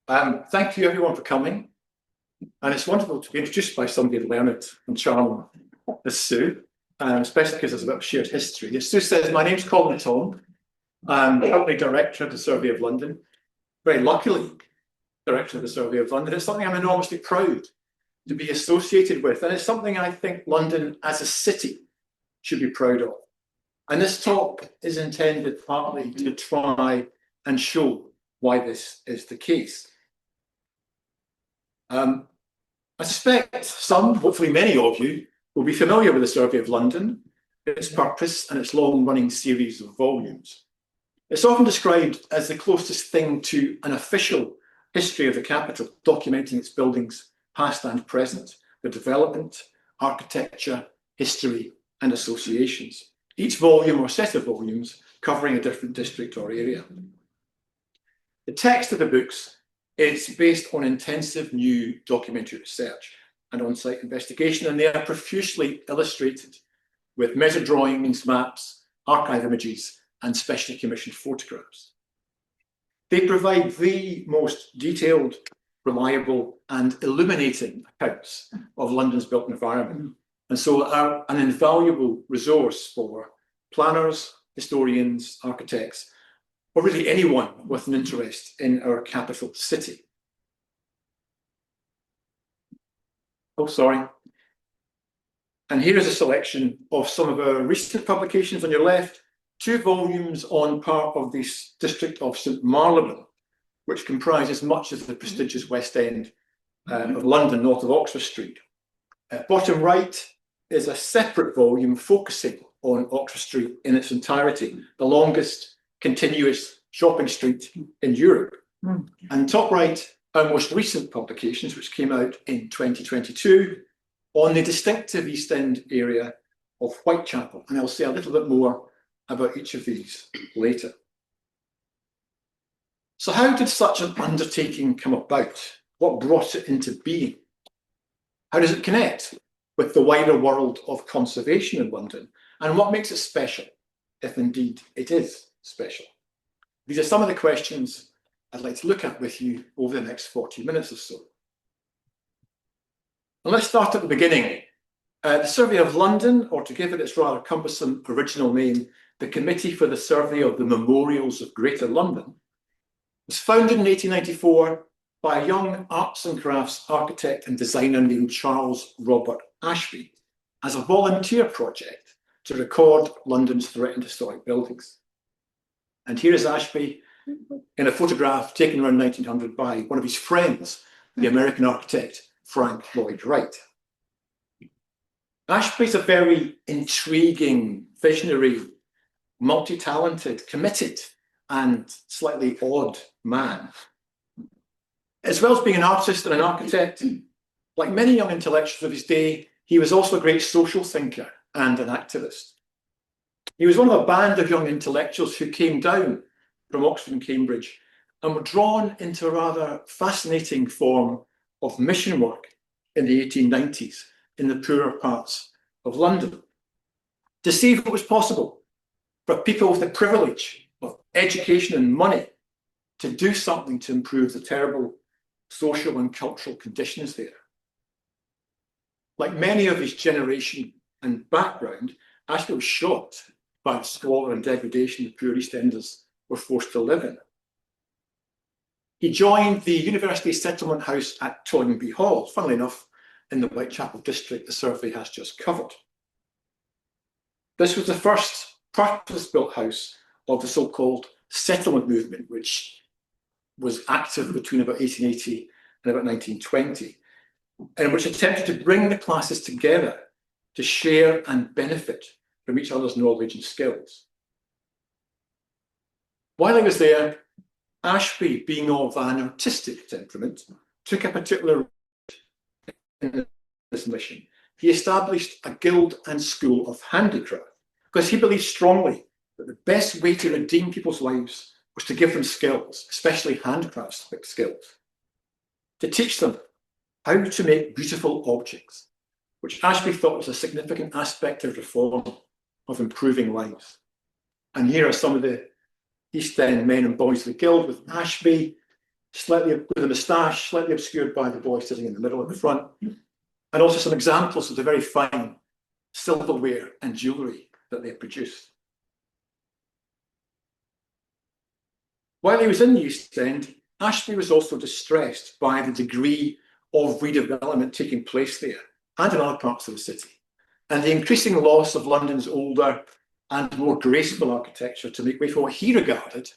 Thank you everyone for coming. And it's wonderful to be introduced by somebody learned and charming as Sue, especially because there's a bit of shared history. As Sue says, my name's Colin Thom. I'm currently Director of the Survey of London. Very luckily, Director of the Survey of London. It's something I'm enormously proud to be associated with. And it's something I think London as a city should be proud of. And this talk is intended partly to try and show why this is the case. I suspect some, hopefully many of you, will be familiar with the Survey of London, its purpose and its long-running series of volumes. It's often described as the closest thing to an official history of the capital, documenting its buildings past and present, the development, architecture, history and associations. Each volume or set of volumes covering a different district or area. The text of the books is based on intensive new documentary research and on-site investigation, and they are profusely illustrated with measure drawings, maps, archive images, and specially commissioned photographs. They provide the most detailed, reliable, and illuminating accounts of London's built environment, and so are an invaluable resource for planners, historians, architects, or really anyone with an interest in our capital city. Oh, sorry. And here is a selection of some of our recent publications on your left, 2 volumes on part of the district of St Marylebone, which comprises much of the prestigious West End of London, north of Oxford Street. Bottom right is a separate volume focusing on Oxford Street in its entirety, the longest continuous shopping street in Europe. And top right, our most recent publications, which came out in 2022, on the distinctive East End area of Whitechapel. And I'll say a little bit more about each of these later. So how did such an undertaking come about? What brought it into being? How does it connect with the wider world of conservation in London? And what makes it special, if indeed it is special? These are some of the questions I'd like to look at with you over the next 40 minutes or so. And let's start at the beginning. The Survey of London, or to give it its rather cumbersome original name, the Committee for the Survey of the Memorials of Greater London, was founded in 1894 by a young arts and crafts architect and designer named Charles Robert Ashby as a volunteer project to record London's threatened historic buildings. And here is Ashby in a photograph taken around 1900 by one of his friends, the American architect Frank Lloyd Wright. Ashby's a very intriguing, visionary, multi-talented, committed, and slightly odd man. As well as being an artist and an architect, like many young intellectuals of his day, he was also a great social thinker and an activist. He was one of a band of young intellectuals who came down from Oxford and Cambridge and were drawn into a rather fascinating form of mission work in the 1890s in the poorer parts of London, to see if it was possible for people with the privilege of education and money to do something to improve the terrible social and cultural conditions there. Like many of his generation and background, Ashby was shocked by the squalor and degradation the poor East Enders were forced to live in. He joined the University Settlement House at Toynbee Hall, funnily enough, in the Whitechapel district the survey has just covered. This was the first purpose-built house of the so-called settlement movement, which was active between about 1880 and about 1920, and which attempted to bring the classes together to share and benefit from each other's knowledge and skills. While he was there, Ashby, being of an artistic temperament, took a particular route in this mission. He established a guild and school of handicraft because he believed strongly that the best way to redeem people's lives was to give them skills, especially handicraft skills, to teach them how to make beautiful objects, which Ashby thought was a significant aspect of reform, of improving lives. And here are some of the East End men and boys of the guild with Ashby slightly with a moustache, slightly obscured by the boy sitting in the middle at the front, and also some examples of the very fine silverware and jewellery that they produced. While he was in the East End, Ashby was also distressed by the degree of redevelopment taking place there and in other parts of the city, and the increasing loss of London's older and more graceful architecture to make way for what he regarded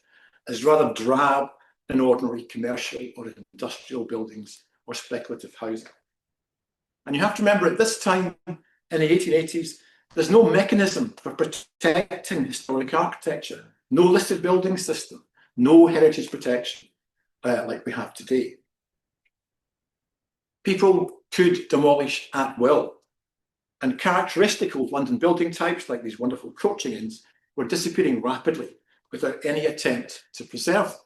as rather drab and ordinary commercial or industrial buildings or speculative housing. And you have to remember, at this time in the 1880s, there's no mechanism for protecting historic architecture, no listed building system, no heritage protection like we have today. People could demolish at will, and characteristic of London building types like these wonderful coaching inns were disappearing rapidly without any attempt to preserve them.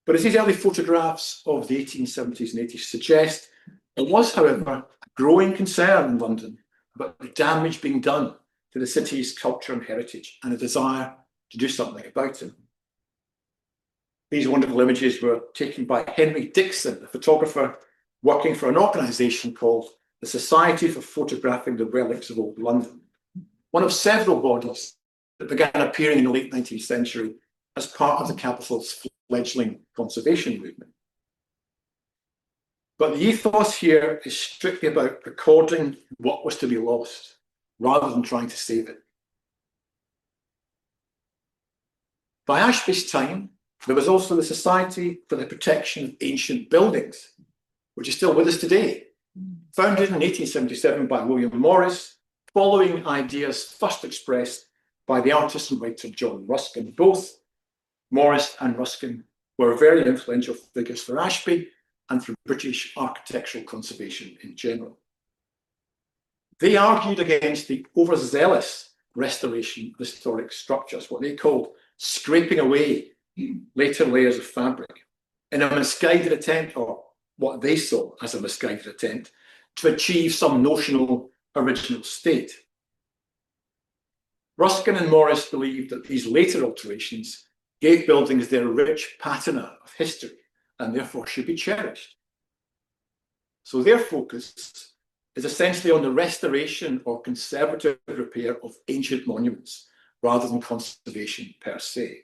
But as these early photographs of the 1870s and 80s suggest, there was, however, a growing concern in London about the damage being done to the city's culture and heritage, and a desire to do something about it. These wonderful images were taken by Henry Dixon, a photographer working for an organisation called the Society for Photographing the Relics of Old London, one of several bodies that began appearing in the late 19th century as part of the capital's fledgling conservation movement. But the ethos here is strictly about recording what was to be lost, rather than trying to save it. By Ashby's time, there was also the Society for the Protection of Ancient Buildings, which is still with us today, founded in 1877 by William Morris, following ideas first expressed by the artist and writer John Ruskin. Both Morris and Ruskin were very influential figures for Ashby and for British architectural conservation in general. They argued against the overzealous restoration of historic structures, what they called scraping away later layers of fabric, in a misguided attempt, or what they saw as a misguided attempt, to achieve some notional original state. Ruskin and Morris believed that these later alterations gave buildings their rich patina of history and therefore should be cherished. So their focus is essentially on the restoration or conservative repair of ancient monuments rather than conservation per se.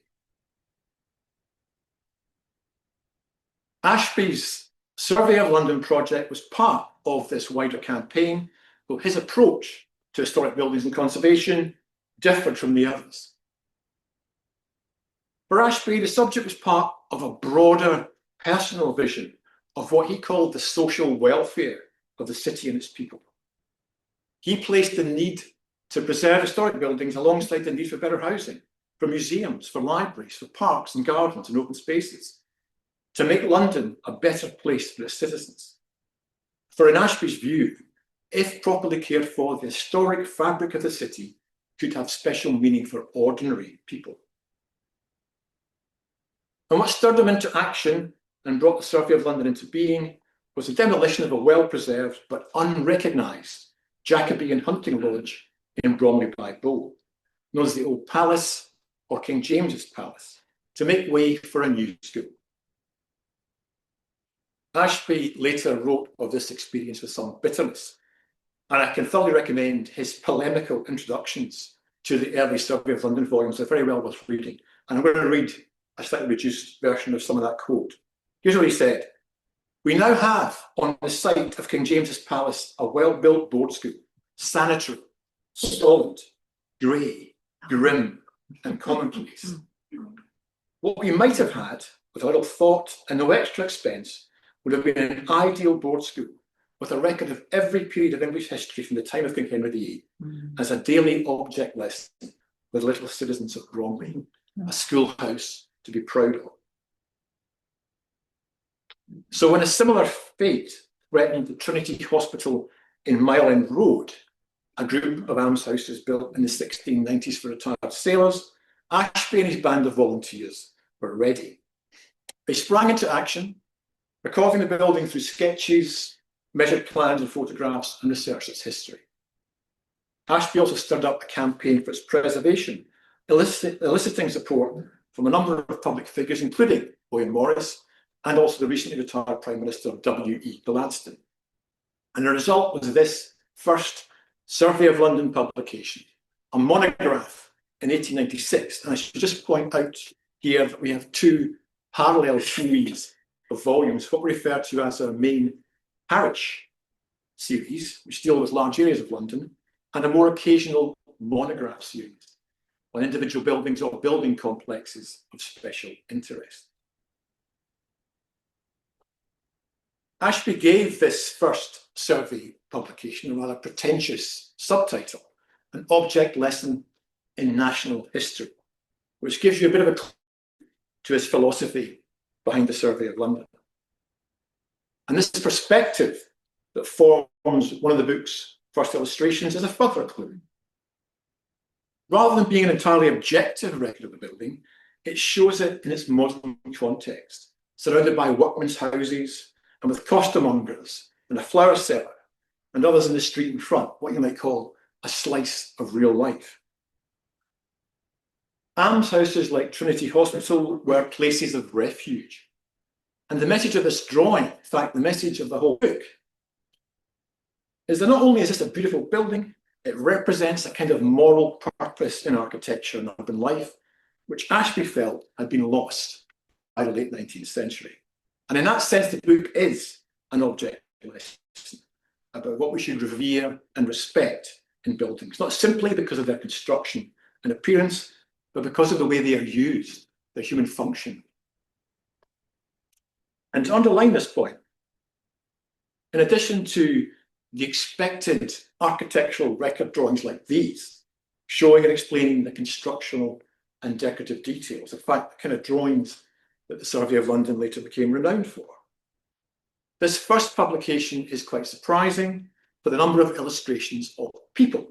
Ashby's Survey of London project was part of this wider campaign, though his approach to historic buildings and conservation differed from the others. For Ashby, the subject was part of a broader personal vision of what he called the social welfare of the city and its people. He placed the need to preserve historic buildings alongside the need for better housing, for museums, for libraries, for parks and gardens and open spaces, to make London a better place for its citizens. For in Ashby's view, if properly cared for, the historic fabric of the city could have special meaning for ordinary people. And what stirred them into action and brought the Survey of London into being was the demolition of a well-preserved but unrecognised Jacobean hunting lodge in Bromley by Bow, known as the Old Palace or King James's Palace, to make way for a new school. Ashby later wrote of this experience with some bitterness, and I can thoroughly recommend his polemical introductions to the early Survey of London volumes. They're very well worth reading. And I'm going to read a slightly reduced version of some of that quote. Here's what he said. "We now have on the site of King James's Palace a well-built board school, sanitary, solid, grey, grim, and commonplace. What we might have had, with a little thought and no extra expense, would have been an ideal board school with a record of every period of English history from the time of King Henry VIII as a daily object lesson with little citizens of Bromley, a schoolhouse to be proud of." So when a similar fate threatened the Trinity Hospital in Mile End Road, a group of almshouses built in the 1690s for retired sailors, Ashby and his band of volunteers were ready. They sprang into action, recording the building through sketches, measured plans and photographs, and researched its history. Ashby also stirred up a campaign for its preservation, eliciting support from a number of public figures, including William Morris, and also the recently retired Prime Minister W.E. Gladstone. And the result was this first Survey of London publication, a monograph in 1896. And I should just point out here that we have two parallel series of volumes, what we refer to as our main parish series, which deal with large areas of London, and a more occasional monograph series on individual buildings or building complexes of special interest. Ashby gave this first survey publication a rather pretentious subtitle, An Object Lesson in National History, which gives you a bit of a clue to his philosophy behind the Survey of London. And this perspective that forms one of the book's first illustrations is a further clue. Rather than being an entirely objective record of the building, it shows it in its modern context, surrounded by workmen's houses and with costermongers and a flower seller and others in the street in front, what you might call a slice of real life. Almshouses like Trinity Hospital were places of refuge. And the message of this drawing, in fact, the message of the whole book, is that not only is this a beautiful building, it represents a kind of moral purpose in architecture and urban life, which Ashby felt had been lost by the late 19th century. And in that sense, the book is an object lesson about what we should revere and respect in buildings, not simply because of their construction and appearance, but because of the way they are used, their human function. And to underline this point, in addition to the expected architectural record drawings like these, showing and explaining the constructional and decorative details, in fact, the kind of drawings that the Survey of London later became renowned for. This first publication is quite surprising for the number of illustrations of people.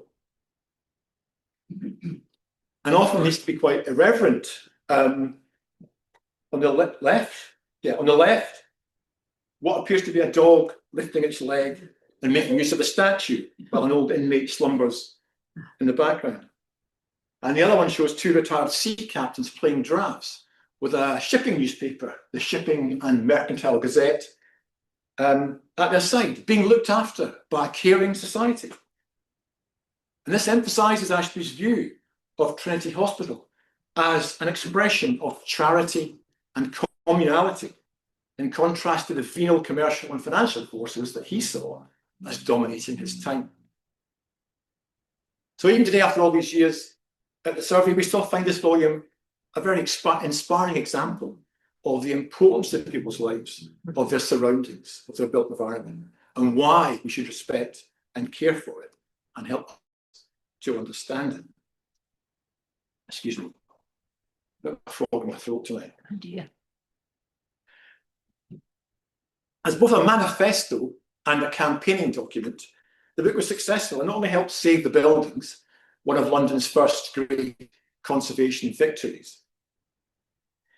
And often needs to be quite irreverent. On the left, what appears to be a dog lifting its leg and making use of a statue while an old inmate slumbers in the background. And the other one shows two retired sea captains playing drafts with a shipping newspaper, the Shipping and Mercantile Gazette, at their side, being looked after by a caring society. And this emphasises Ashby's view of Trinity Hospital as an expression of charity and communality, in contrast to the venal commercial and financial forces that he saw as dominating his time. So even today, after all these years at the Survey, we still find this volume a very inspiring example of the importance of people's lives, of their surroundings, of their built environment, and why we should respect and care for it and help to understand it. Excuse me, I've got a frog in my throat tonight. Oh dear. As both a manifesto and a campaigning document, the book was successful and not only helped save the buildings, one of London's first great conservation victories.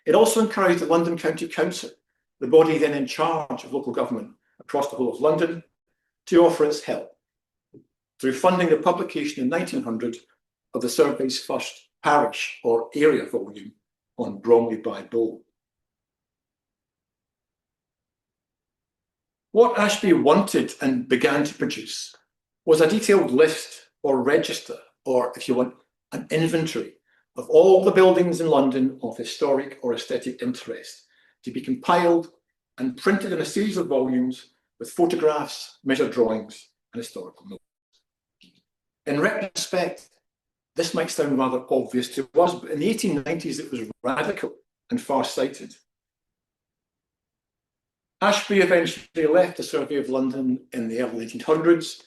It also encouraged the London County Council, the body then in charge of local government across the whole of London, to offer its help through funding the publication in 1900 of the Survey's first parish or area volume on Bromley by Bow. What Ashby wanted and began to produce was a detailed list or register, or if you want, an inventory of all the buildings in London of historic or aesthetic interest, to be compiled and printed in a series of volumes with photographs, measured drawings, and historical notes. In retrospect, this might sound rather obvious to us, but in the 1890s it was radical and far-sighted. Ashby eventually left the Survey of London in the early 1800s,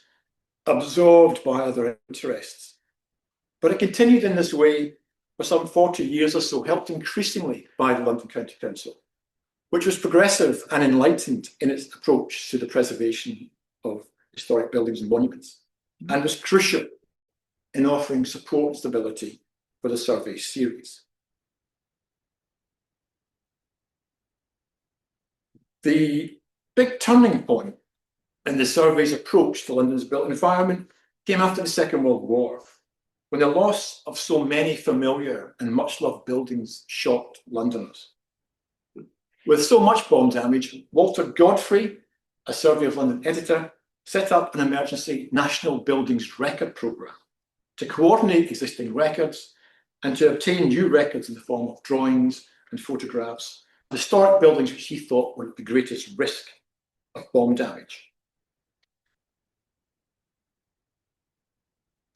absorbed by other interests. But it continued in this way for some 40 years or so, helped increasingly by the London County Council, which was progressive and enlightened in its approach to the preservation of historic buildings and monuments, and was crucial in offering support and stability for the survey series. The big turning point in the survey's approach to London's built environment came after the Second World War, when the loss of so many familiar and much-loved buildings shocked Londoners. With so much bomb damage, Walter Godfrey, a Survey of London editor, set up an emergency National Buildings Record Programme to coordinate existing records and to obtain new records in the form of drawings and photographs of historic buildings which he thought were at the greatest risk of bomb damage.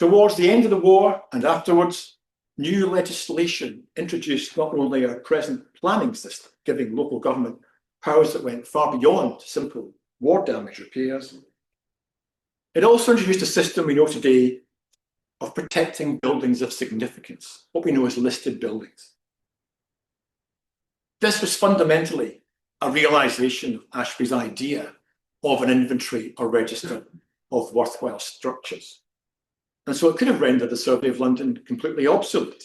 Towards the end of the war and afterwards, new legislation introduced not only our present planning system, giving local government powers that went far beyond simple war damage repairs, it also introduced a system we know today of protecting buildings of significance, what we know as listed buildings. This was fundamentally a realisation of Ashby's idea of an inventory or register of worthwhile structures. And so it could have rendered the Survey of London completely obsolete.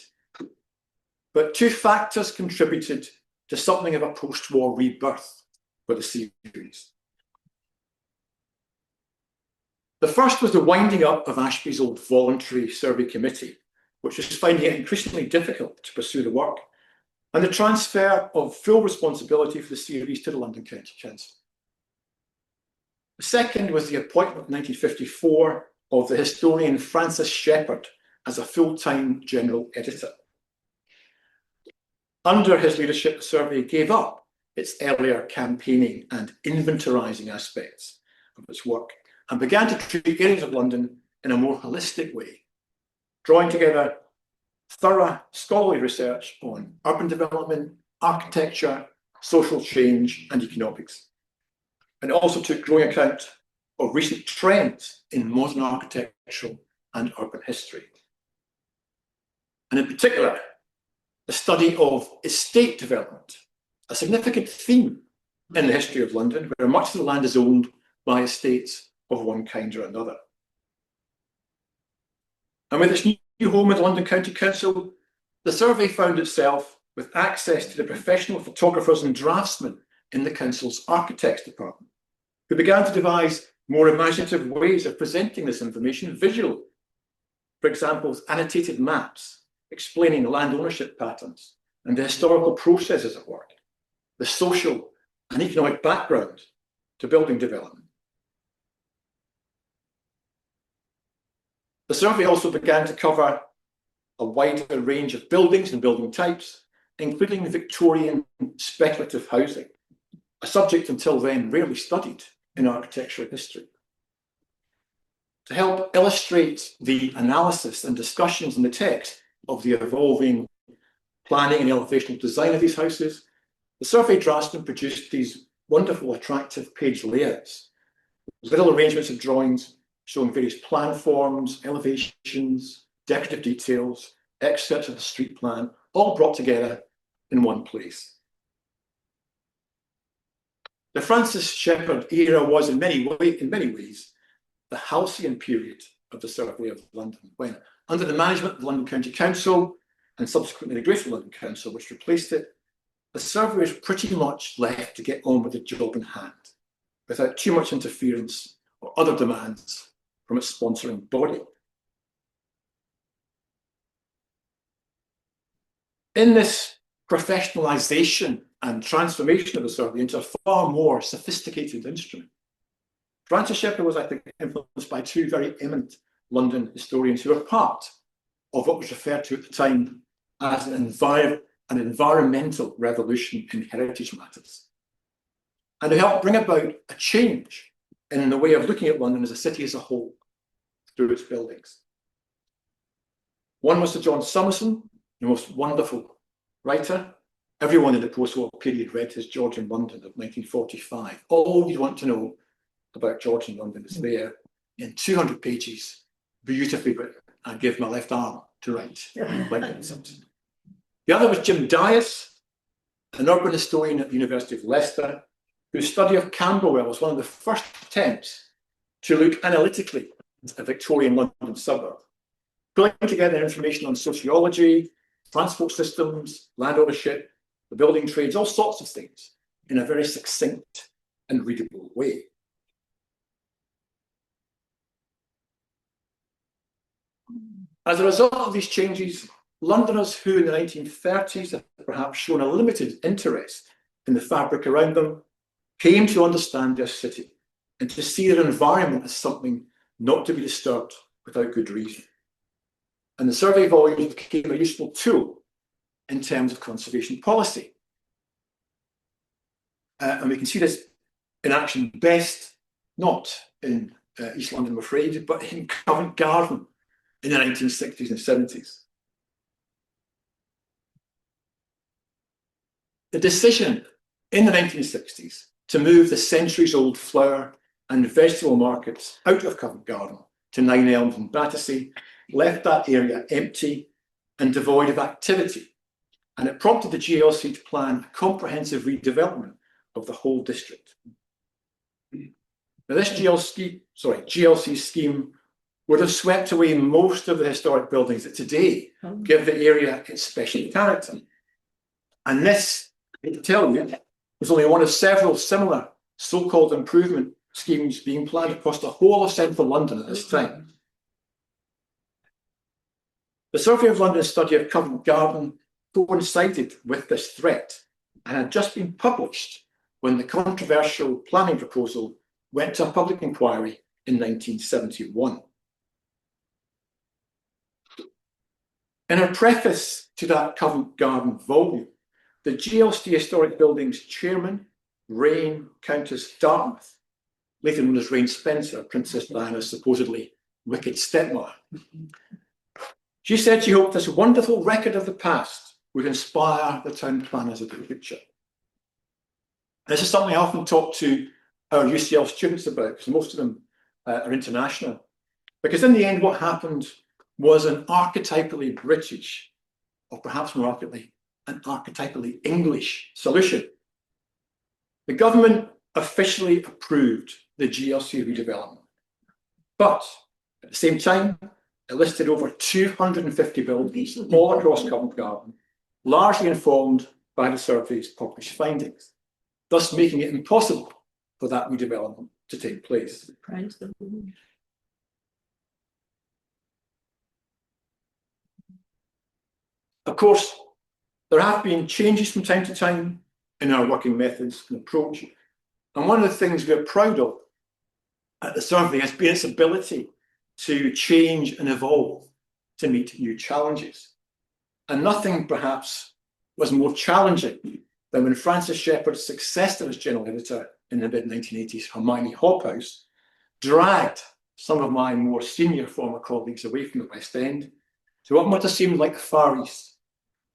But two factors contributed to something of a post-war rebirth for the series. The first was the winding up of Ashby's old voluntary survey committee, which was finding it increasingly difficult to pursue the work, and the transfer of full responsibility for the series to the London County Council. The second was the appointment in 1954 of the historian Francis Shepherd as a full-time general editor. Under his leadership, the survey gave up its earlier campaigning and inventorising aspects of its work and began to treat areas of London in a more holistic way, drawing together thorough scholarly research on urban development, architecture, social change, and economics. And it also took growing account of recent trends in modern architectural and urban history. And in particular, the study of estate development, a significant theme in the history of London, where much of the land is owned by estates of one kind or another. And with its new home in the London County Council, the survey found itself with access to the professional photographers and draftsmen in the council's architects department, who began to devise more imaginative ways of presenting this information visually. For example, with annotated maps explaining land ownership patterns and the historical processes at work, the social and economic background to building development. The survey also began to cover a wider range of buildings and building types, including Victorian speculative housing, a subject until then rarely studied in architectural history. To help illustrate the analysis and discussions in the text of the evolving planning and elevational design of these houses, the survey draftsman produced these wonderful, attractive page layouts, little arrangements of drawings showing various plan forms, elevations, decorative details, excerpts of the street plan, all brought together in one place. The Francis Shepherd era was in many ways the halcyon period of the Survey of London, when, under the management of the London County Council and subsequently the Greater London Council, which replaced it, the survey was pretty much left to get on with the job in hand, without too much interference or other demands from its sponsoring body. In this professionalisation and transformation of the survey into a far more sophisticated instrument, Francis Shepherd was, I think, influenced by two very eminent London historians who were part of what was referred to at the time as an environmental revolution in heritage matters, and who helped bring about a change in the way of looking at London as a city as a whole through its buildings. One was Sir John Summerson, the most wonderful writer. Everyone in the post-war period read his Georgian London of 1945. All you want to know about Georgian London is there in 200 pages, beautifully written. I give my left arm to write like that. The other was Jim Dias, an urban historian at the University of Leicester, whose study of Camberwell was one of the first attempts to look analytically at a Victorian London suburb, pulling together information on sociology, transport systems, land ownership, the building trades, all sorts of things in a very succinct and readable way. As a result of these changes, Londoners who in the 1930s had perhaps shown a limited interest in the fabric around them came to understand their city and to see their environment as something not to be disturbed without good reason. And the survey volumes became a useful tool in terms of conservation policy. And we can see this in action best, not in East London, I'm afraid, but in Covent Garden in the 1960s and 70s. The decision in the 1960s to move the centuries-old flower and vegetable markets out of Covent Garden to Nine Elms and Battersea left that area empty and devoid of activity, and it prompted the GLC to plan a comprehensive redevelopment of the whole district. Now, this GLC scheme would have swept away most of the historic buildings that today give the area its special character. And this, I hate to tell you, was only one of several similar so-called improvement schemes being planned across the whole of central London at this time. The Survey of London's study of Covent Garden coincided with this threat and had just been published when the controversial planning proposal went to a public inquiry in 1971. In a preface to that Covent Garden volume, the GLC Historic Buildings chairman, Reign Countess Dartmouth, later known as Reign Spencer, Princess Diana's supposedly wicked stepmother, she said she hoped this wonderful record of the past would inspire the town planners of the future. This is something I often talk to our UCL students about, because most of them are international. Because in the end, what happened was an archetypally British, or perhaps more accurately, an archetypally English solution. The government officially approved the GLC redevelopment, but at the same time, it listed over 250 buildings all across Covent Garden, largely informed by the survey's published findings, thus making it impossible for that redevelopment to take place. Of course, there have been changes from time to time in our working methods and approach. And one of the things we're proud of at the survey has been its ability to change and evolve to meet new challenges. And nothing perhaps was more challenging than when Francis Shepherd's successor as general editor in the mid-1980s, Hermione Hobhouse, dragged some of my more senior former colleagues away from the West End to what might have seemed like the Far East,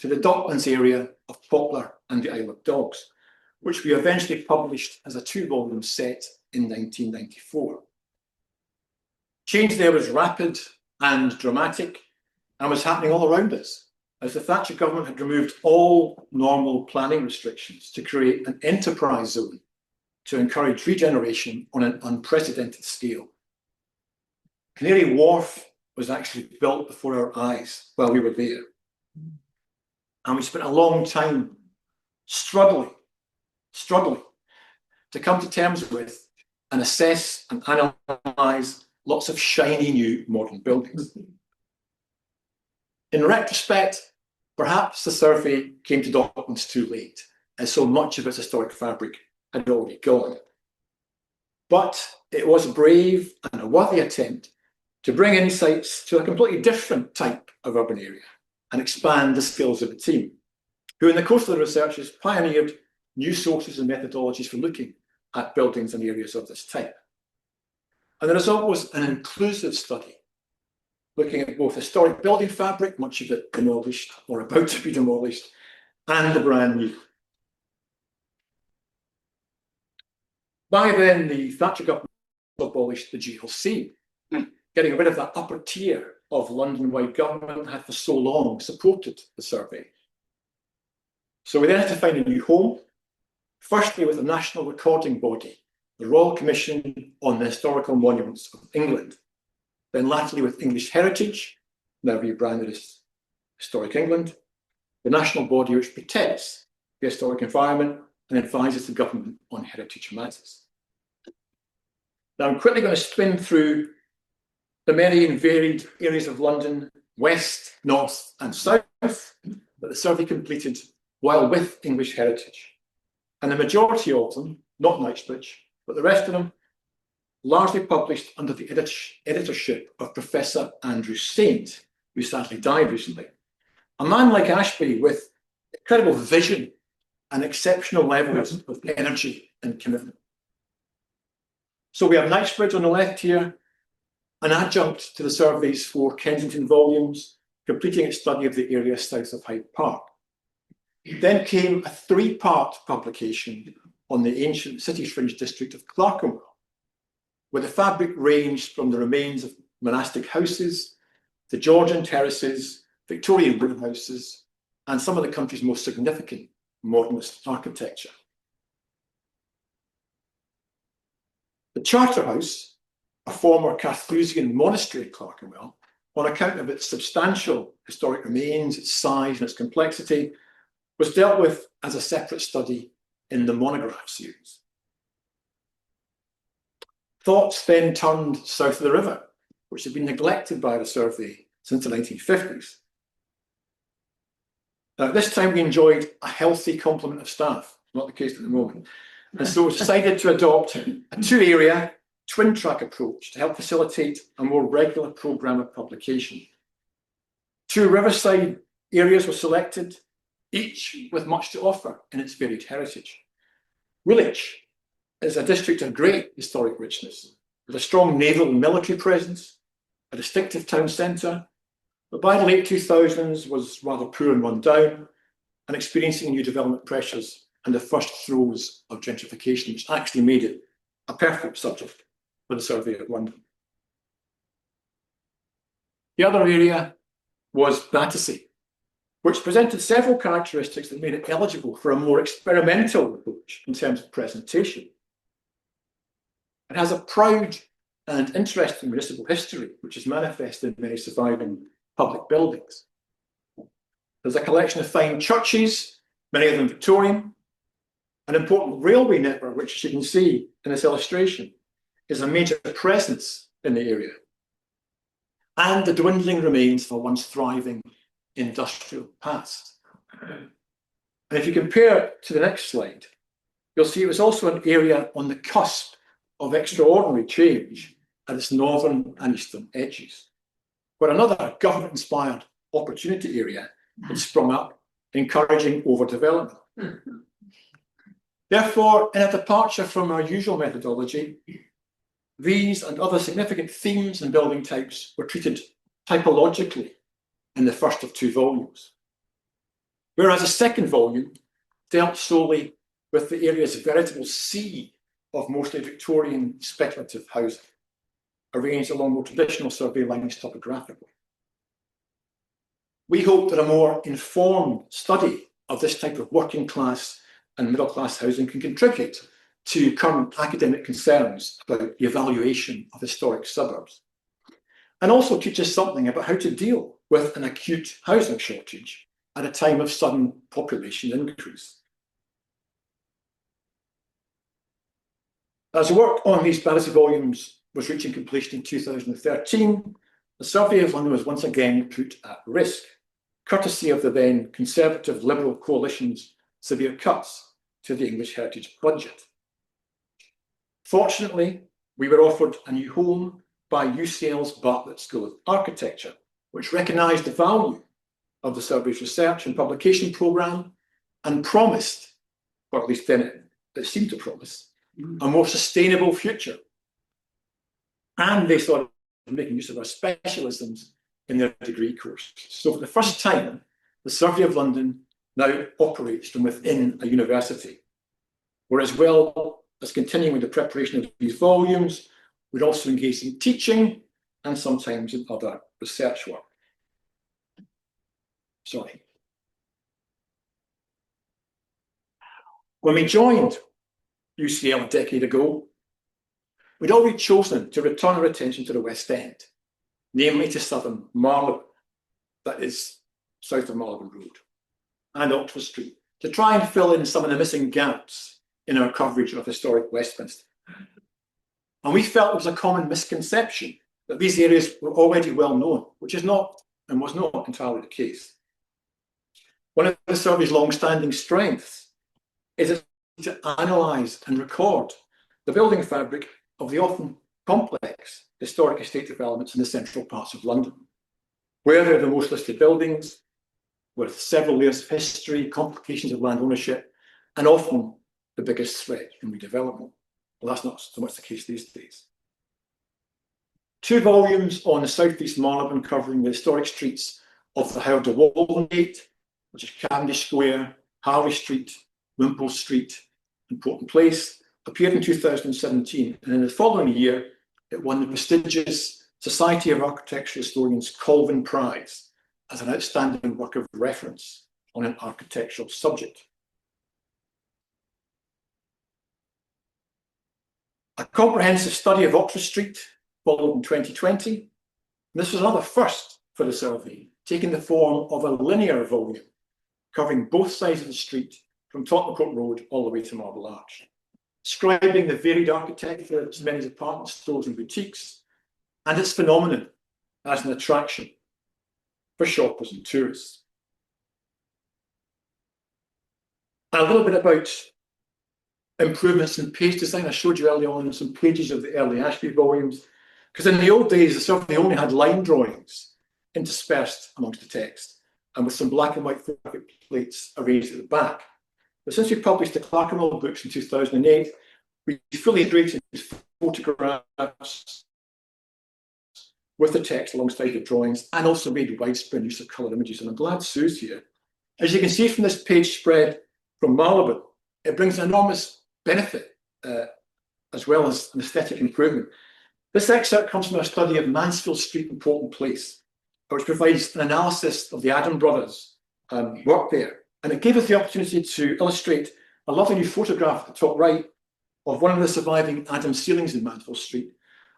to the Docklands area of Poplar and the Isle of Dogs, which we eventually published as a 2-volume set in 1994. Change there was rapid and dramatic and was happening all around us, as the Thatcher government had removed all normal planning restrictions to create an enterprise zone to encourage regeneration on an unprecedented scale. Canary Wharf was actually built before our eyes while we were there. And we spent a long time struggling to come to terms with and assess and analyse lots of shiny new modern buildings. In retrospect, perhaps the survey came to Docklands too late, as so much of its historic fabric had already gone. But it was a brave and a worthy attempt to bring insights to a completely different type of urban area and expand the skills of the team, who in the course of the researches pioneered new sources and methodologies for looking at buildings and areas of this type. And the result was an inclusive study, looking at both historic building fabric, much of it demolished or about to be demolished, and the brand new. By then, the Thatcher government abolished the GLC, getting rid of that upper tier of London-wide government had for so long supported the survey. So we then had to find a new home, firstly with a national recording body, the Royal Commission on the Historical Monuments of England, then latterly with English Heritage, now rebranded as Historic England, the national body which protects the historic environment and advises the government on heritage matters. Now I'm quickly going to spin through the many and varied areas of London west, north and south, that the survey completed while with English Heritage. And the majority of them, not Knightsbridge, but the rest of them, largely published under the editorship of Professor Andrew Saint, who sadly died recently. A man like Ashby with incredible vision and exceptional levels of energy and commitment. So we have Knightsbridge on the left here, an adjunct to the survey's 4 Kensington volumes, completing its study of the area south of Hyde Park. Then came a 3-part publication on the ancient city fringe district of Clerkenwell, where the fabric ranged from the remains of monastic houses, the Georgian terraces, Victorian wooden houses, and some of the country's most significant modernist architecture. The Charterhouse, a former Carthusian monastery at Clerkenwell, on account of its substantial historic remains, its size and its complexity, was dealt with as a separate study in the monograph series. Thoughts then turned south of the river, which had been neglected by the survey since the 1950s. Now, at this time, we enjoyed a healthy complement of staff, not the case at the moment, and so decided to adopt a 2-area, twin-track approach to help facilitate a more regular programme of publication. 2 riverside areas were selected, each with much to offer in its varied heritage. Woolwich is a district of great historic richness, with a strong naval and military presence, a distinctive town centre, but by the late 2000s was rather poor and run down, and experiencing new development pressures and the first throes of gentrification, which actually made it a perfect subject for the survey of London. The other area was Battersea, which presented several characteristics that made it eligible for a more experimental approach in terms of presentation. It has a proud and interesting municipal history, which is manifest in many surviving public buildings. There's a collection of fine churches, many of them Victorian, an important railway network, which, as you can see in this illustration, is a major presence in the area, and the dwindling remains of a once thriving industrial past. And if you compare to the next slide, you'll see it was also an area on the cusp of extraordinary change at its northern and eastern edges, where another government-inspired opportunity area had sprung up, encouraging overdevelopment. Therefore, in a departure from our usual methodology, these and other significant themes and building types were treated typologically in the first of 2 volumes, whereas the second volume dealt solely with the area's veritable sea of mostly Victorian speculative housing, arranged along more traditional survey lines topographically. We hope that a more informed study of this type of working class and middle class housing can contribute to current academic concerns about the evaluation of historic suburbs, and also teach us something about how to deal with an acute housing shortage at a time of sudden population increase. As work on these Battersea volumes was reaching completion in 2013, the survey of London was once again put at risk, courtesy of the then Conservative Liberal coalition's severe cuts to the English Heritage budget. Fortunately, we were offered a new home by UCL's Bartlett School of Architecture, which recognised the value of the survey's research and publication programme and promised, or at least then it seemed to promise, a more sustainable future. And they thought of making use of our specialisms in their degree course. So for the first time, the Survey of London now operates from within a university, where as well as continuing with the preparation of these volumes, we're also engaged in teaching and sometimes in other research work. Sorry. When we joined UCL a decade ago, we'd already chosen to return our attention to the West End, namely to southern Marylebone, that is south of Marylebone Road, and Oxford Street, to try and fill in some of the missing gaps in our coverage of historic Westminster. And we felt it was a common misconception that these areas were already well known, which is not and was not entirely the case. One of the survey's long-standing strengths is to analyse and record the building fabric of the often complex historic estate developments in the central parts of London, where they're the most listed buildings, with several layers of history, complications of land ownership, and often the biggest threat in redevelopment. Well, that's not so much the case these days. 2 volumes on the South East Marylebone covering the historic streets of the Howard de Walden Gate, which is Cavendish Square, Harley Street, Wimpole Street, and Portland Place, appeared in 2017, and in the following year, it won the prestigious Society of Architectural Historians Colvin Prize as an outstanding work of reference on an architectural subject. A comprehensive study of Oxford Street followed in 2020. And this was another first for the survey, taking the form of a linear volume, covering both sides of the street from Tottenham Court Road all the way to Marble Arch, describing the varied architecture of its many department stores and boutiques, and its phenomenon as an attraction for shoppers and tourists. And a little bit about improvements in page design. I showed you early on some pages of the early Ashby volumes, because in the old days, the survey only had line drawings interspersed amongst the text, and with some black and white photographic plates arranged at the back. But since we published the Clerkenwell books in 2008, we fully integrated photographs with the text alongside the drawings, and also made widespread use of colour images. And I'm glad Sue's here. As you can see from this page spread from Marylebone, it brings an enormous benefit as well as an aesthetic improvement. This excerpt comes from a study of Mansfield Street and Portland Place, which provides an analysis of the Adam brothers' work there. And it gave us the opportunity to illustrate a lovely new photograph at the top right of one of the surviving Adam ceilings in Mansfield Street,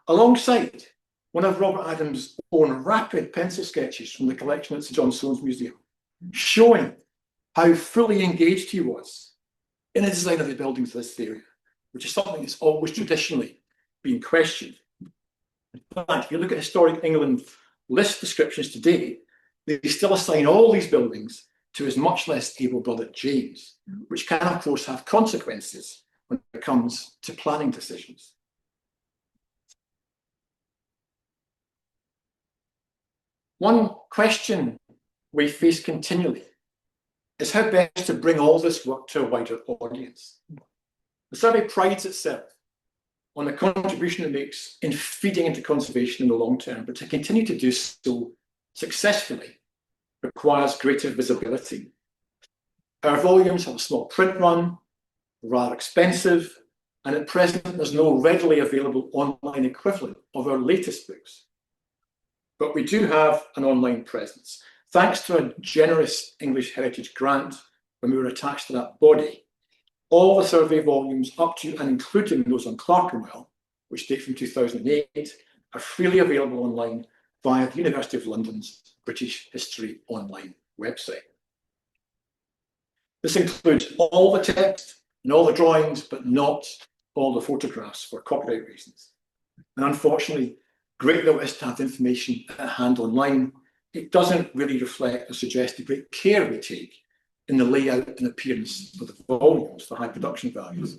alongside one of Robert Adams' own rapid pencil sketches from the collection at St John Soane's Museum, showing how fully engaged he was in the design of the buildings of this area, which is something that's always traditionally been questioned. In fact, if you look at historic England list descriptions today, they still assign all these buildings to his much less able brother James, which can, of course, have consequences when it comes to planning decisions. One question we face continually is how best to bring all this work to a wider audience. The survey prides itself on the contribution it makes in feeding into conservation in the long term, but to continue to do so successfully requires greater visibility. Our volumes have a small print run, rather expensive, and at present there's no readily available online equivalent of our latest books. But we do have an online presence. Thanks to a generous English Heritage grant when we were attached to that body, all the survey volumes up to and including those on Clerkenwell, which date from 2008, are freely available online via the University of London's British History Online website. This includes all the text and all the drawings, but not all the photographs for copyright reasons. And unfortunately, great though it is to have information at hand online, it doesn't really reflect or suggest the great care we take in the layout and appearance of the volumes for high production values.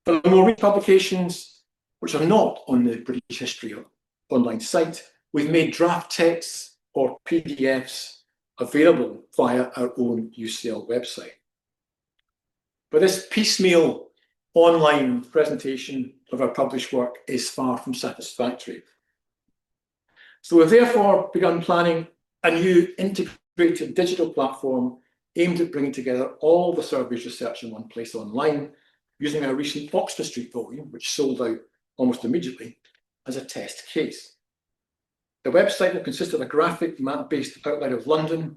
For the more recent publications, which are not on the British History online site, we've made draft texts or PDFs available via our own UCL website. But this piecemeal online presentation of our published work is far from satisfactory. So we've therefore begun planning a new integrated digital platform aimed at bringing together all the survey's research in one place online, using our recent Oxford Street volume, which sold out almost immediately, as a test case. The website will consist of a graphic map-based outline of London,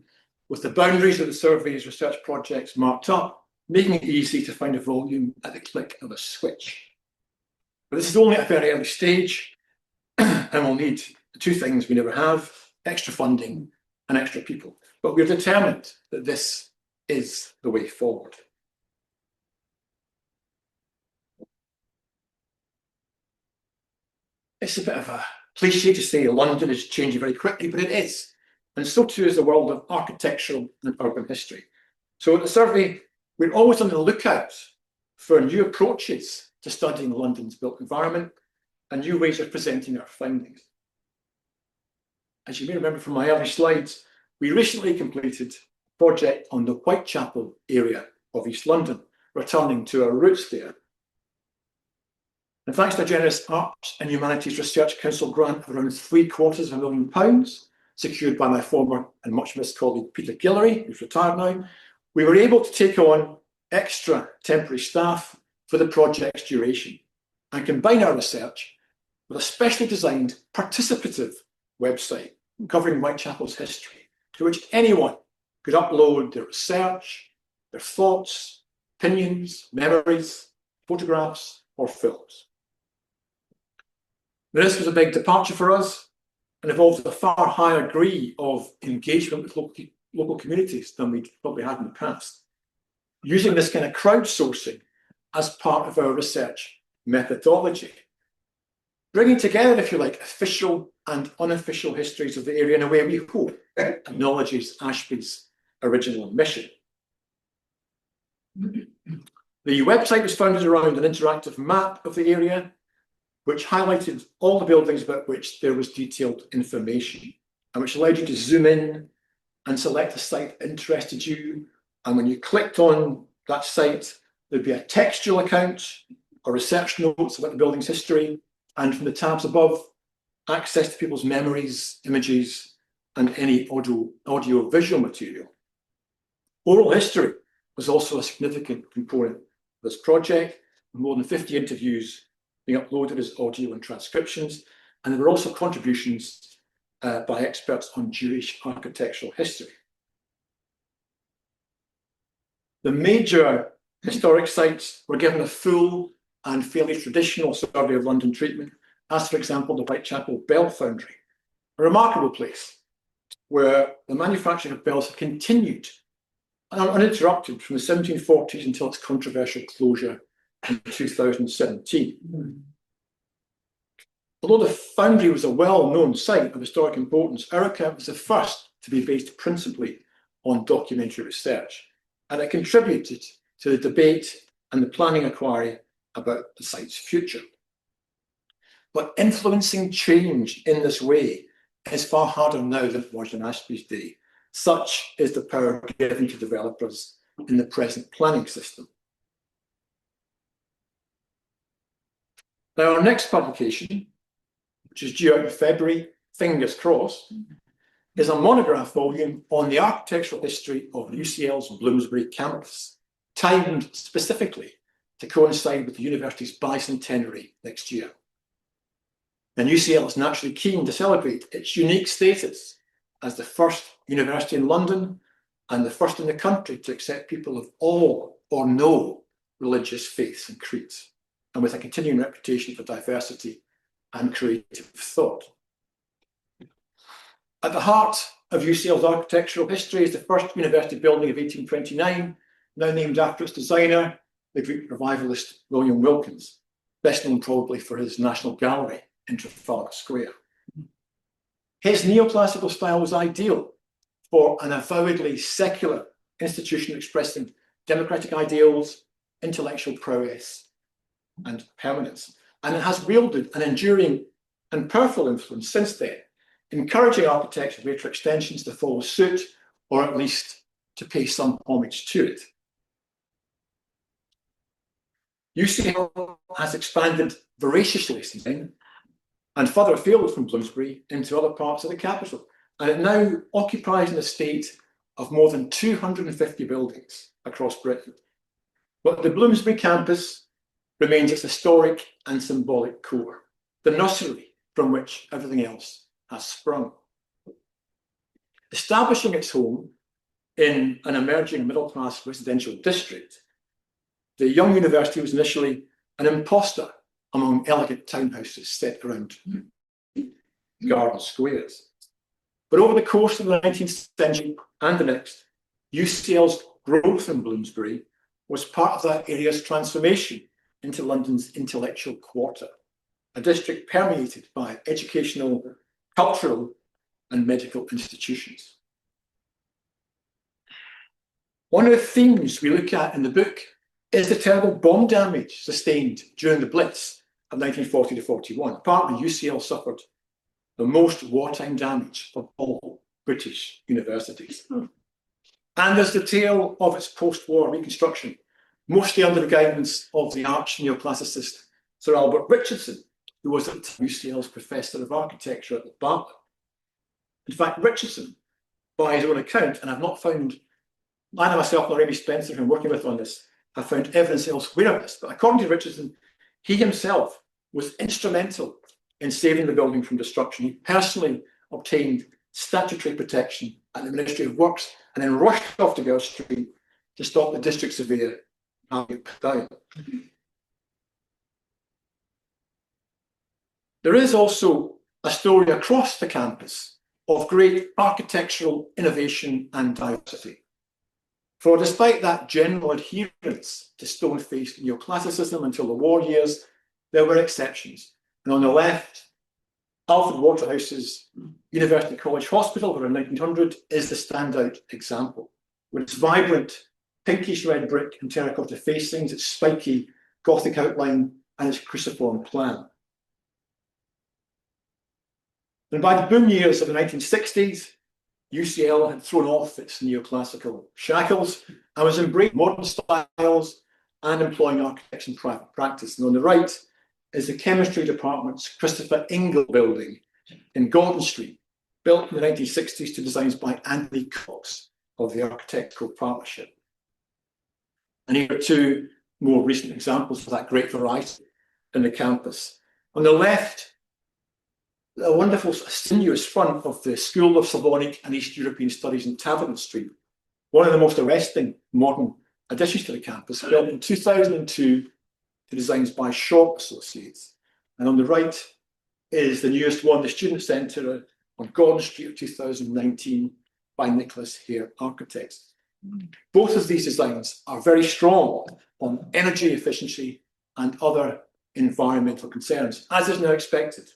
with the boundaries of the survey's research projects marked up, making it easy to find a volume at the click of a switch. But this is only at a very early stage, and we'll need the 2 things we never have: extra funding and extra people. But we're determined that this is the way forward. It's a bit of a cliche to say London is changing very quickly, but it is. And so too is the world of architectural and urban history. So at the survey, we're always on the lookout for new approaches to studying London's built environment and new ways of presenting our findings. As you may remember from my early slides, we recently completed a project on the Whitechapel area of East London, returning to our roots there. And thanks to a generous Arts and Humanities Research Council grant of around £750,000, secured by my former and much missed colleague Peter Guillory, who's retired now, we were able to take on extra temporary staff for the project's duration and combine our research with a specially designed participative website covering Whitechapel's history, to which anyone could upload their research, their thoughts, opinions, memories, photographs, or films. Now, this was a big departure for us and involved a far higher degree of engagement with local communities than we'd probably had in the past, using this kind of crowdsourcing as part of our research methodology, bringing together, if you like, official and unofficial histories of the area in a way we hope acknowledges Ashby's original mission. The website was founded around an interactive map of the area, which highlighted all the buildings about which there was detailed information, and which allowed you to zoom in and select a site that interested you. And when you clicked on that site, there'd be a textual account or research notes about the building's history, and from the tabs above, access to people's memories, images, and any audio-visual material. Oral history was also a significant component of this project, with more than 50 interviews being uploaded as audio and transcriptions, and there were also contributions by experts on Jewish architectural history. The major historic sites were given a full and fairly traditional survey of London treatment, as for example the Whitechapel Bell Foundry, a remarkable place where the manufacturing of bells had continued uninterrupted from the 1740s until its controversial closure in 2017. Although the foundry was a well-known site of historic importance, our account was the first to be based principally on documentary research, and it contributed to the debate and the planning inquiry about the site's future. But influencing change in this way is far harder now than it was in Ashby's day. Such is the power given to developers in the present planning system. Now, our next publication, which is due out in February, fingers crossed, is a monograph volume on the architectural history of UCL's Bloomsbury campus, timed specifically to coincide with the university's bicentenary next year. And UCL is naturally keen to celebrate its unique status as the first university in London and the first in the country to accept people of all or no religious faiths and creeds, and with a continuing reputation for diversity and creative thought. At the heart of UCL's architectural history is the first university building of 1829, now named after its designer, the Greek revivalist William Wilkins, best known probably for his National Gallery in Trafalgar Square. His neoclassical style was ideal for an avowedly secular institution expressing democratic ideals, intellectual prowess, and permanence. And it has wielded an enduring and powerful influence since then, encouraging architects of later extensions to follow suit, or at least to pay some homage to it. UCL has expanded voraciously since then, and further afield from Bloomsbury into other parts of the capital. And it now occupies an estate of more than 250 buildings across Britain. But the Bloomsbury campus remains its historic and symbolic core, the nursery from which everything else has sprung. Establishing its home in an emerging middle-class residential district, the young university was initially an imposter among elegant townhouses set around garden squares. But over the course of the 19th century and the next, UCL's growth in Bloomsbury was part of that area's transformation into London's intellectual quarter. a district permeated by educational, cultural, and medical institutions. One of the themes we look at in the book is the terrible bomb damage sustained during the Blitz of 1940 to 41. Apparently, UCL suffered the most wartime damage of all British universities. And there's the tale of its post-war reconstruction, mostly under the guidance of the arch neoclassicist Sir Albert Richardson, who was at UCL's Professor of Architecture at Bartlett. In fact, Richardson, by his own account, and I've not found, neither myself nor Amy Spencer, who I'm working with on this, have found evidence elsewhere of this, but according to Richardson, he himself was instrumental in saving the building from destruction. He personally obtained statutory protection at the Ministry of Works and then rushed off to Girl Street to stop the district surveyor having it down. There is also a story across the campus of great architectural innovation and diversity. For despite that general adherence to stone-faced neoclassicism until the war years, there were exceptions. And on the left, Alfred Waterhouse's University College Hospital, around 1900, is the standout example, with its vibrant pinkish red brick and terracotta facings, its spiky Gothic outline, and its cruciform plan. And by the boom years of the 1960s, UCL had thrown off its neoclassical shackles and was embracing modern styles and employing architects in private practice. And on the right is the chemistry department's Christopher Ingle building in Gordon Street, built in the 1960s to designs by Anthony Cox of the Architectural Partnership. And here are two more recent examples of that great variety in the campus. On the left, a wonderful sinuous front of the School of Slavonic and East European Studies in Taverton Street, one of the most arresting modern additions to the campus, built in 2002 to designs by Shaw Associates. And on the right is the newest one, the Student Centre on Gordon Street of 2019 by Nicholas Hare Architects. Both of these designs are very strong on energy efficiency and other environmental concerns, as is now expected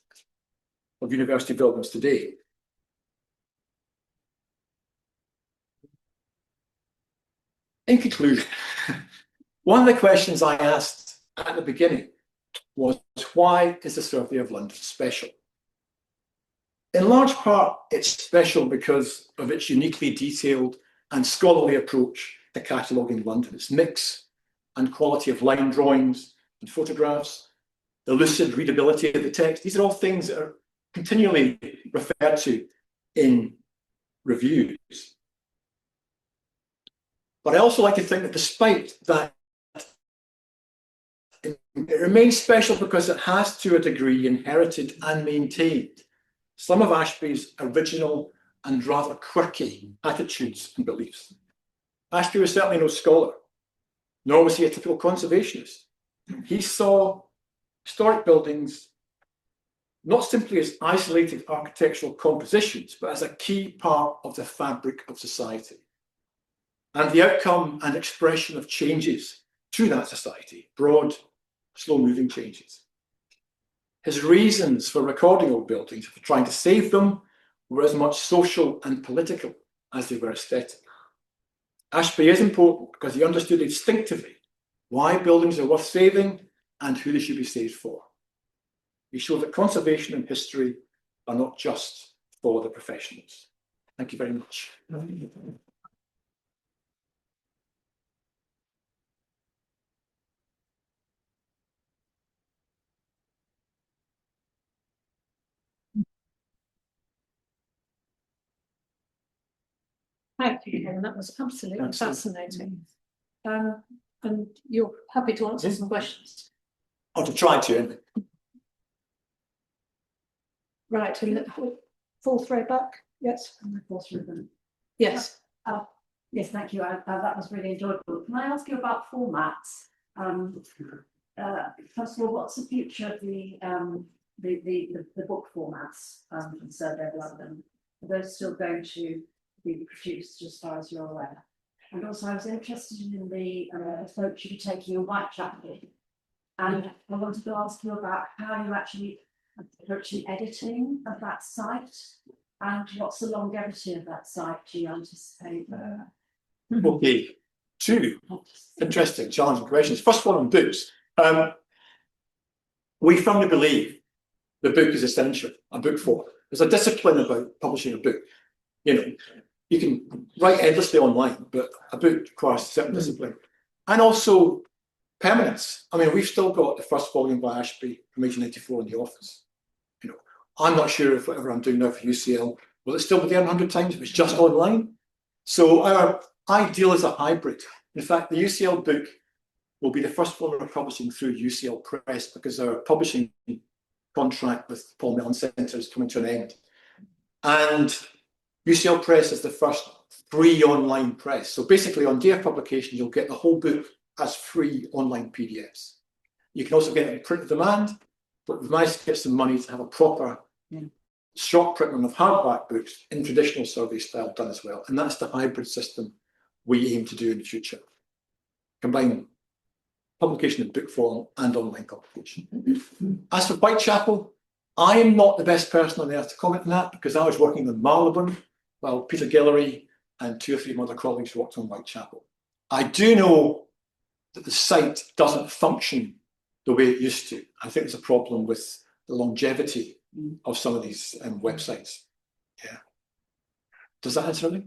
of university buildings today. In conclusion, one of the questions I asked at the beginning was, why is the Survey of London special? In large part, it's special because of its uniquely detailed and scholarly approach to cataloguing London. Its mix and quality of line drawings and photographs, the lucid readability of the text, these are all things that are continually referred to in reviews. But I also like to think that despite that, it remains special because it has, to a degree, inherited and maintained some of Ashby's original and rather quirky attitudes and beliefs. Ashby was certainly no scholar, nor was he a typical conservationist. He saw historic buildings not simply as isolated architectural compositions, but as a key part of the fabric of society, and the outcome and expression of changes to that society, broad, slow-moving changes. His reasons for recording old buildings, for trying to save them, were as much social and political as they were aesthetic. Ashby is important because he understood instinctively why buildings are worth saving and who they should be saved for. He showed that conservation and history are not just for the professionals. Thank you very much. Thank you, Ken. That was absolutely fascinating. And you're happy to answer some questions? Or to try to. Right, in the fourth row back. Yes. Fourth row back. Yes. Yes, thank you. That was really enjoyable. Can I ask you about formats? First of all, what's the future of the book formats from the Survey of London? Are those still going to be produced as far as you're aware? And also, I was interested in the approach you're taking in Whitechapel. And I wanted to ask you about how you actually approach the editing of that site, and what's the longevity of that site do you anticipate? Okay, two interesting, challenging questions. First one on books. We firmly believe the book is essential, a book form. There's a discipline about publishing a book. You know, you can write endlessly online, but a book requires a certain discipline. And also permanence. I mean, we've still got the first volume by Ashby from 1894 in the office. You know, I'm not sure if whatever I'm doing now for UCL, will it still be there 100 times if it's just online? So our ideal is a hybrid. In fact, the UCL book will be the first one we're publishing through UCL Press, because our publishing contract with Paul Mellon Centre is coming to an end. And UCL Press is the first free online press. So basically on day of publication, you'll get the whole book as free online PDFs. You can also get it in print on demand, but we've managed to get some money to have a proper short printing of hardback books in traditional survey style done as well. And that's the hybrid system we aim to do in the future. Combine publication in book form and online publication. As for Whitechapel, I am not the best person on earth to comment on that, because I was working on Marylebone while Peter Guillory and 2 or 3 other colleagues worked on Whitechapel. I do know that the site doesn't function the way it used to. I think there's a problem with the longevity of some of these websites. Yeah. Does that answer it?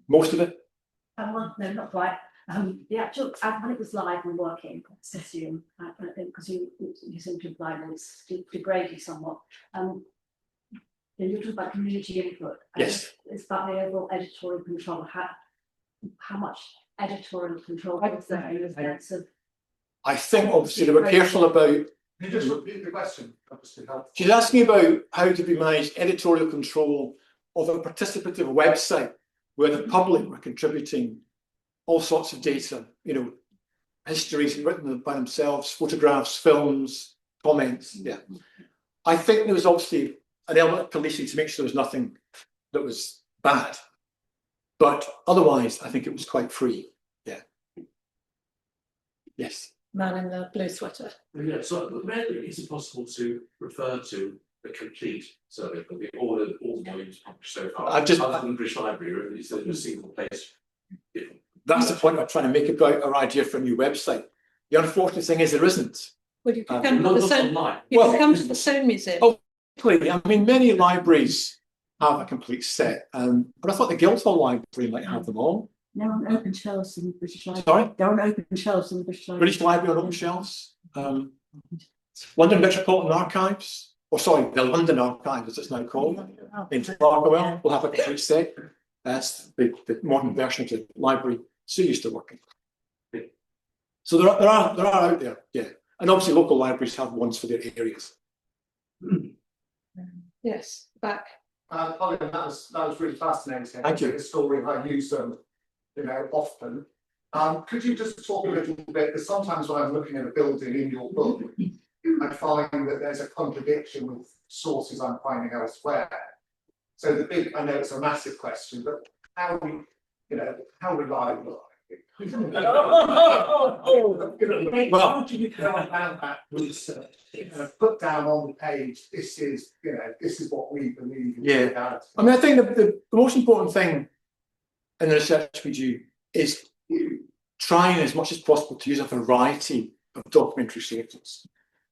Most of it? No, not quite. The actual, when it was live and working, Cesium, because you seem to imply that it's degraded somewhat. You're talking about community input. Yes. It's about the overall editorial control. How much editorial control is there in the sense of? I think obviously they were careful about. Can you just repeat the question? She's asking about how to be managed editorial control of a participative website where the public were contributing all sorts of data, you know, histories written by themselves, photographs, films, comments. Yeah. I think there was obviously an element of policing to make sure there was nothing that was bad. But otherwise, I think it was quite free. Yeah. Yes. Man in the blue sweater. Yeah, so rarely is it possible to refer to the complete survey of all the volumes published so far? I've just- other than British Library, or is there a single place? That's the point I'm trying to make about our idea for a new website. The unfortunate thing is there isn't. Well, you can Um, come to Not the not Soane. online. You Well- can come to the Soane Museum. Oh, I mean, many libraries have a complete set, but I thought the Guildhall Library might have them all. They're on open shelves in the British Library. Sorry? They're on open shelves in the British Library. British Library on open shelves. London Metropolitan Archives, or sorry, the London Archives as it's now called, in Clerkenwell, will have a complete set. That's the modern version of the library Sue used to work in. So there are out there, yeah. And obviously local libraries have ones for their areas. Yes, back. Colin, that was really fascinating. Thank you. The story, I use them, you know, often. Could you just talk a little bit, because sometimes when I'm looking at a building in your book, I find that there's a contradiction with sources I'm finding elsewhere. So I know it's a massive question, but how reliable are you? Well, how do you go about that research? Put down on the page, this is what we believe in reality. I mean, I think the most important thing in the research we do is trying as much as possible to use a variety of documentary sources.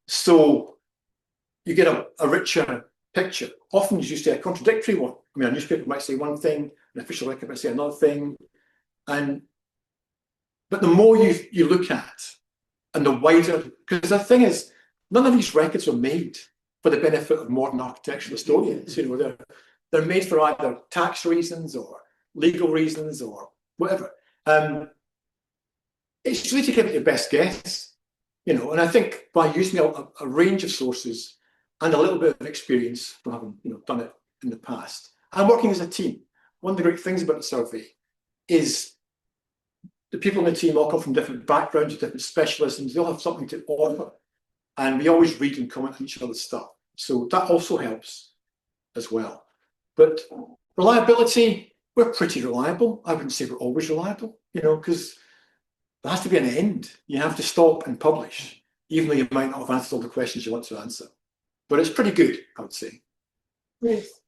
So you get a richer picture. Often you see a contradictory one. I mean, a newspaper might say one thing, an official record might say another thing. But the more you look at, and the wider, because the thing is, none of these records are made for the benefit of modern architectural historians. You know, they're made for either tax reasons or legal reasons or whatever. It's really to give it your best guess, you know. And I think by using a range of sources and a little bit of experience from having done it in the past and working as a team, one of the great things about the survey is the people in the team all come from different backgrounds, different specialisms. They all have something to offer, and we always read and comment on each other's stuff. So that also helps as well. But reliability, we're pretty reliable. I wouldn't say we're always reliable, because there has to be an end. You have to stop and publish. even though you might not have answered all the questions you want to answer. But it's pretty good, I would say. Ruth.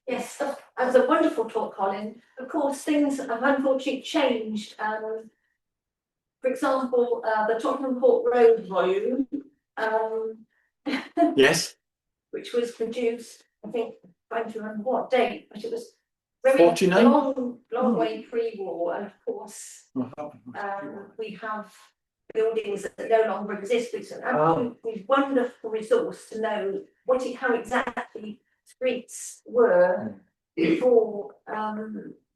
Yes, that was a wonderful talk, Colin. Of course, things have unfortunately changed. For example, the Tottenham Court Road volume, Yes, which was produced, I think, I don't remember what date, but it was very 49? long way pre-war, and of course, we have buildings that no longer exist. It's an absolutely wonderful resource to know how exactly streets were before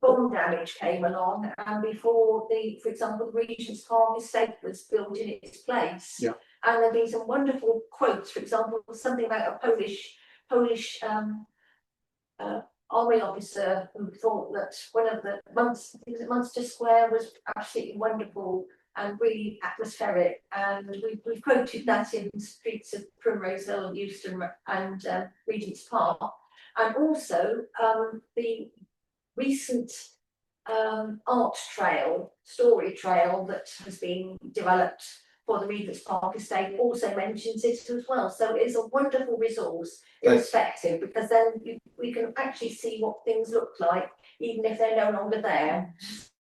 bomb damage came along, and before for example, the Regent's Park estate was built in its place. Yeah. And there've been some wonderful quotes, for example, something about a Polish army officer who thought that one of the Munster Square was absolutely wonderful and really atmospheric, and we've quoted that in Streets of Primrose Hill, Euston and Regent's Park, and also the recent art trail, story trail that has been developed for the Regent's Park estate also mentions it as well. So it's a wonderful resource, irrespective, because then we can actually see what things look like, even if they're no longer there.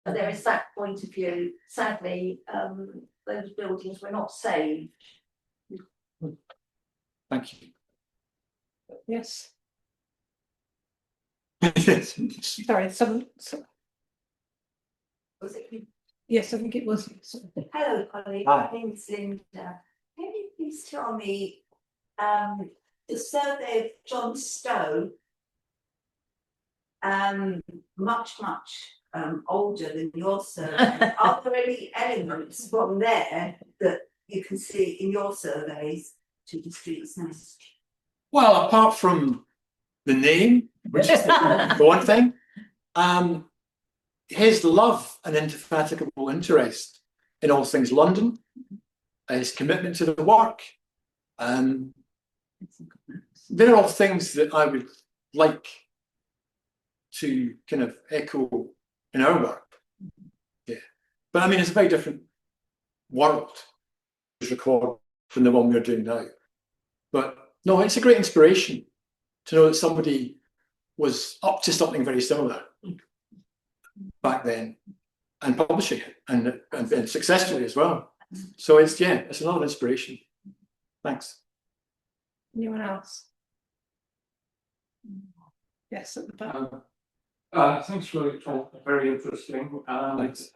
But there is that point of view. Sadly, those buildings were not saved. thank you. Yes. Yes. Sorry, someone. Was it? Yes, I think it was. Hello, Colin. Hi. My name's Linda. Can you please tell me the survey of John Stowe, much older than your survey? Are there any elements from there that you can see in your surveys to the streets next? Well, apart from the name, which is the one thing, his love and indefatigable interest in all things London, his commitment to the work, they're all things that I would like to kind of echo in our work. Yeah, but I mean, it's a very different world to record than the one we're doing now. But no, it's a great inspiration to know that somebody was up to something very similar back then and publishing it and successfully as well. So it's another inspiration. Thanks. Anyone else? Yes, at the back. Thanks for the talk, very interesting, and Thanks.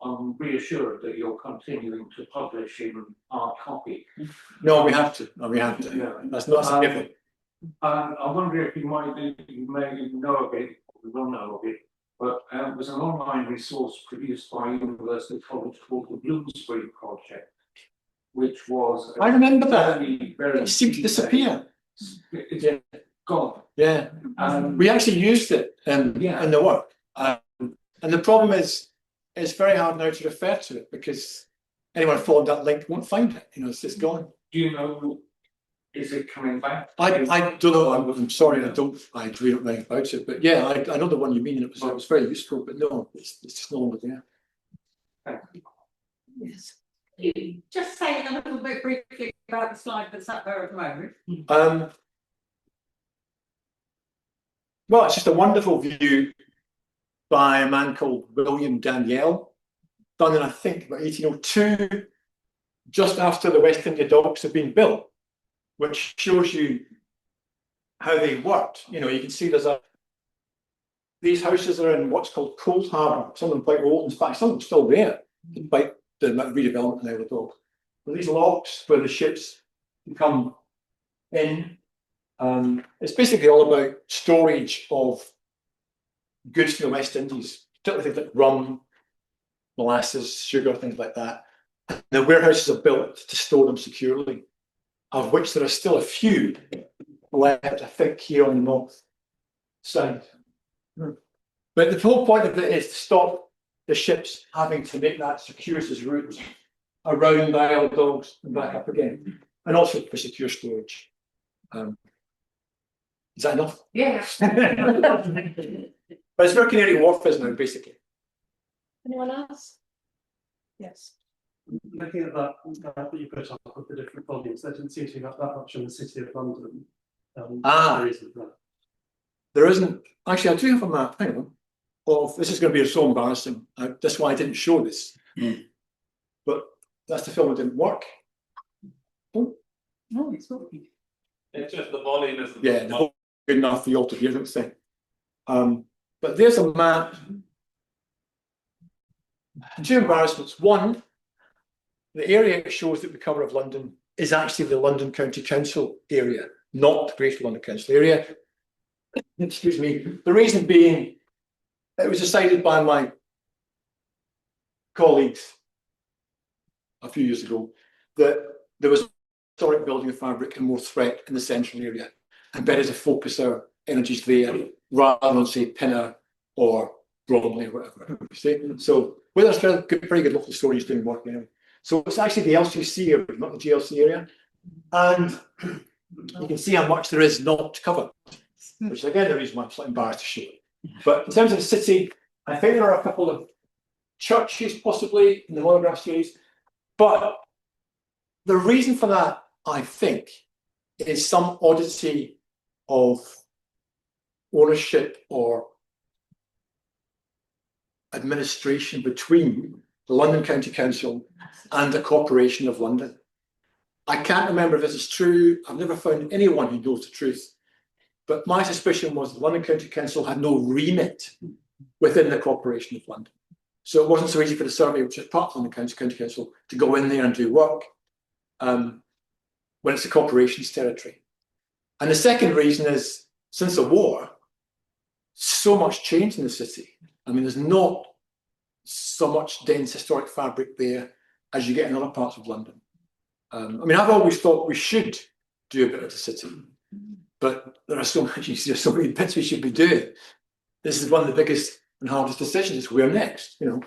I'm reassured that you're continuing to publish in hard copy. No, we have to. No, we have to. Yeah. That's not a given. I wonder if you may know of it, or you don't know of it, but it was an online resource produced by University College called the Bloomsbury Project, which was I remember that. very It seemed to disappear. It's Yeah. gone. Yeah. We actually used it in the work. And the problem is, it's very hard now to refer to it because anyone following that link won't find it. You know, it's just gone. Do you know, is it coming back? I don't know. I'm sorry. I really don't know anything about it. But yeah, I know the one you mean. And it was very useful. But no, it's just no longer there. Thank you. Yes. Just saying a little bit briefly about the slide that's up there at the moment. Well, it's just a wonderful view by a man called William Daniel, done in I think about 1802, just after the West India Docks have been built, which shows you how they worked. You know, you can see these houses are in what's called Cold Harbour. Some of them quite old. In fact, some of them still there, despite the redevelopment now of the dock. But these locks where the ships come in, it's basically all about storage of goods from the West Indies, particularly things like rum, molasses, sugar, things like that. The warehouses are built to store them securely, of which there are still a few left, I think, here on the north side. But the whole point of it is to stop the ships having to make that circuitous route around the Isle of Dogs and back up again, and also for secure storage. Is that enough? Yeah. But it's where Canary Wharf is now, basically. Anyone else? Yes. Looking at that you put up with the different volumes, there didn't seem to be that much in the City of London. Ah. There isn't that. There isn't, actually, I do have a map, hang on, of, this is going to be so embarrassing, that's why I didn't show this. But that's the film that didn't work. Oh, No, it's working. It's just the volume isn't. yeah, the volume is good enough for you all to hear, don't think. But there's a map. Two embarrassments. One, the area it shows that we cover of London is actually the London County Council area, not the Greater London Council area. Excuse me. The reason being, it was decided by my colleagues a few years ago that there was historic building fabric and more threat in the central area, and better to focus our energies there rather than say Pinner or Bromley or whatever. So with us, pretty good local stories doing work anyway. So it's actually the LCC area, not the GLC area, and you can see how much there is not to cover, which is again the reason why I'm slightly embarrassed to show it. But in terms of the city, I think there are a couple of churches possibly in the monograph series, but the reason for that, I think, is some oddity of ownership or administration between the London County Council and the Corporation of London. I can't remember if this is true. I've never found anyone who knows the truth. But my suspicion was the London County Council had no remit within the Corporation of London. So it wasn't so easy for the survey, which is part of the London County Council, to go in there and do work when it's the corporation's territory. And the second reason is, since the war, so much change in the city. I mean, there's not so much dense historic fabric there as you get in other parts of London. I mean, I've always thought we should do a bit of the city, but there are so many bits we should be doing. This is one of the biggest and hardest decisions, is where next, you know.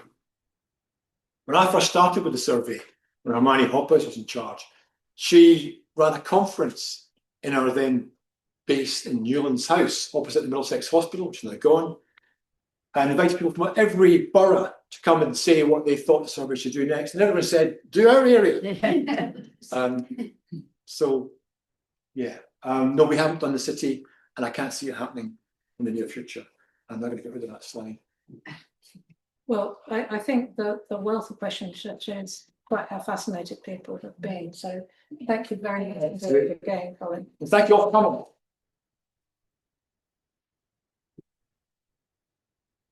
When I first started with the survey, when Hermione Hoppers was in charge, she ran a conference in our then base in Newlands House, opposite the Middlesex Hospital, which is now gone, and invited people from every borough to come and say what they thought the survey should do next. And everyone said, do our area. So, yeah, no, we haven't done the city, and I can't see it happening in the near future. I'm not going to get rid of that slide. Well, I think the wealth of questions shows quite how fascinated people have been. So thank you very much again, Colin. And thank you all for coming.